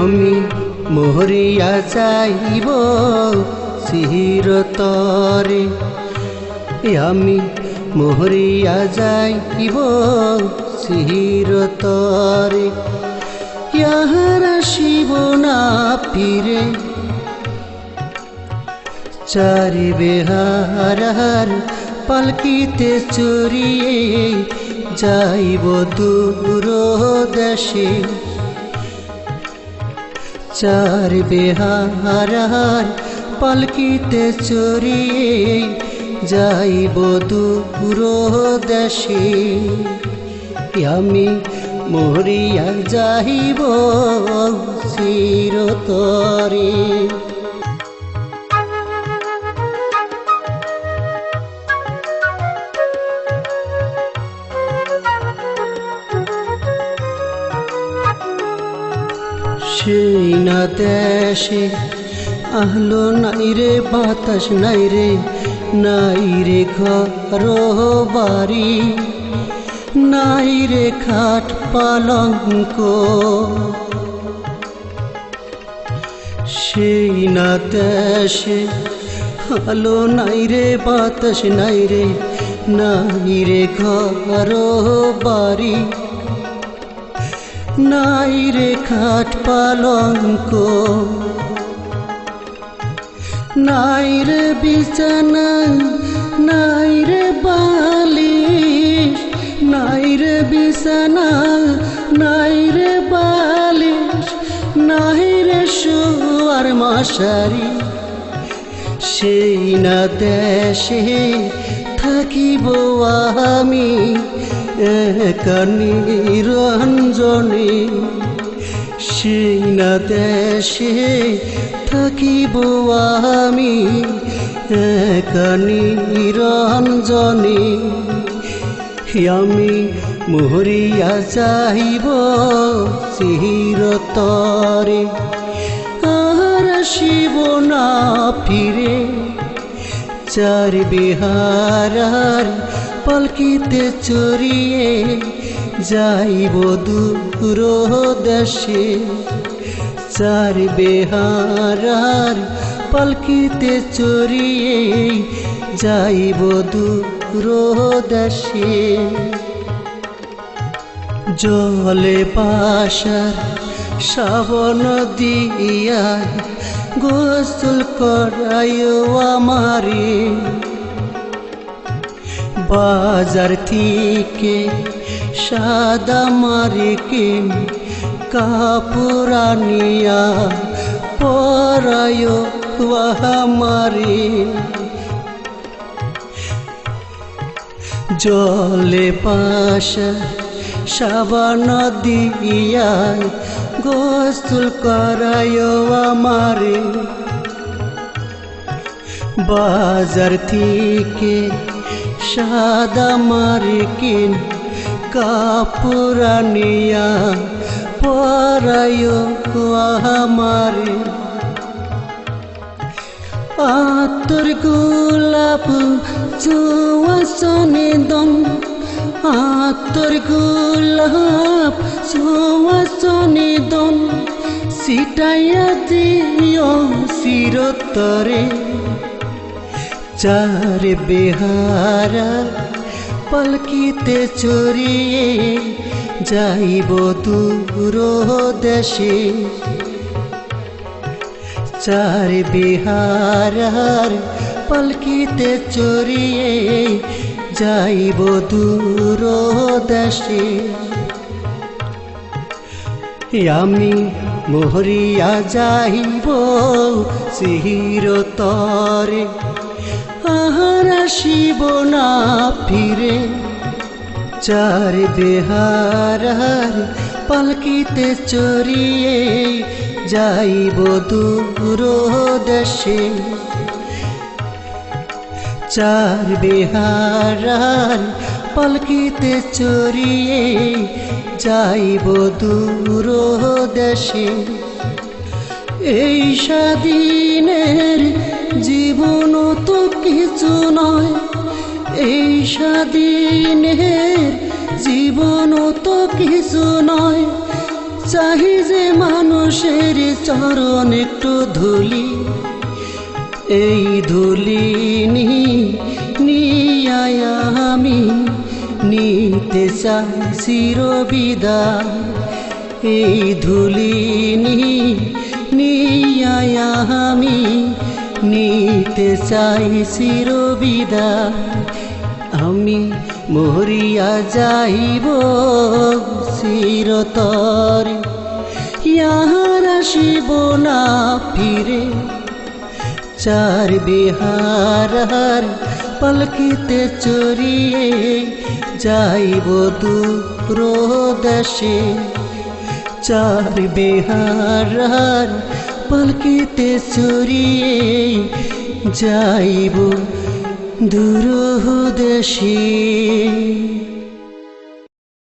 আমি মরিয়া যাইব চিরতরে, আমি মরিয়া যাইব চিরতরে। ইয়ার আসিব না ফিরে, চারি বেহারার পালকিতে চড়িয়ে যাইব দূর দেশে। চার বেহারার পালকিতে চড়িয়ে যাইব দূর দেশে। আমি মরিয়া যাইব চিরতরে। সেই না দেশে আহলো নাই রে বাতাস নাই রে, নাই রে ঘর বাড়ি, নাই রে খাট পালঙ্ক। সেই না দেশে আলো নাই রে বাতাস নাই রে, নাই রে ঘর বাড়ি, নাই রে খাট পালঙ্ক। নাই রে বিছানা নাই রে বালিশ, নাই রে বিছানা নাই রে বালিশ, নাই রে শোয়ার মশারি। সেই না দেশে থাকিব আমি একা নিরঞ্জনে। সেই না দেশে থাকিব আমি একা নিরঞ্জনে। আমি মরিয়া যাইব চিরতরে, আর আসিব না ফিরে। চার বিহারার পালকিতে চড়িয়ে যাইব দূর দেশে। চার বিহারার পালকিতে চড়িয়ে যাইব দূর দেশে। জলে পাশার শ্রাবণ দিয়া গোসল করাইও আমারে। বাজার থেকে সাদা মারিকে কাপড় আনিয়া পরাইও আমারে। জলে পাশা সাবান দিয়া গোসল করাইও আমারে। বাজার থেকে সাদা মার্কিন কাপড় আনিয়া পরাইও আমারে। আতর গোলাপ সুবাসনে দম, আতর গোলাপ সুবাসনে দম, ছিটাইয়া দিও চিরতরে। চার বেহারা পালকিতে চড়িয়ে যাইব দূর দেশে। চার বিহারার পালকিতে চড়িয়ে যাইব দূর দেশে। আমি মরিয়া যাইব চিরতরে, আর আসিব না ফিরে। চার বেহারার পালকিতে চড়িয়ে যাইব দূর দেশে। চার বেহারার পালকিতে চড়িয়ে যাইব দূর দেশে। এই স্বাধীনের জীবন তো কিছু নয়, এই স্বাধীনের জীবন তো কিছু নয়। চাহি যে মানুষের চরণ একটু ধুলি, এই ধুলি নিয়ায় আমি নিতে চাই চিরবিদায়। এই ধুলি নিয়ায় আমি নিতে চাই চিরবিদায়। আমি মরিয়া যাইব চিরতরে, ইহার আসিব না ফিরে। চার বিহারার পালকিতে চড়িয়ে যাইব দূর দেশে। চার বিহারার পালকিতে চড়িয়ে যাইব দূর দেশে।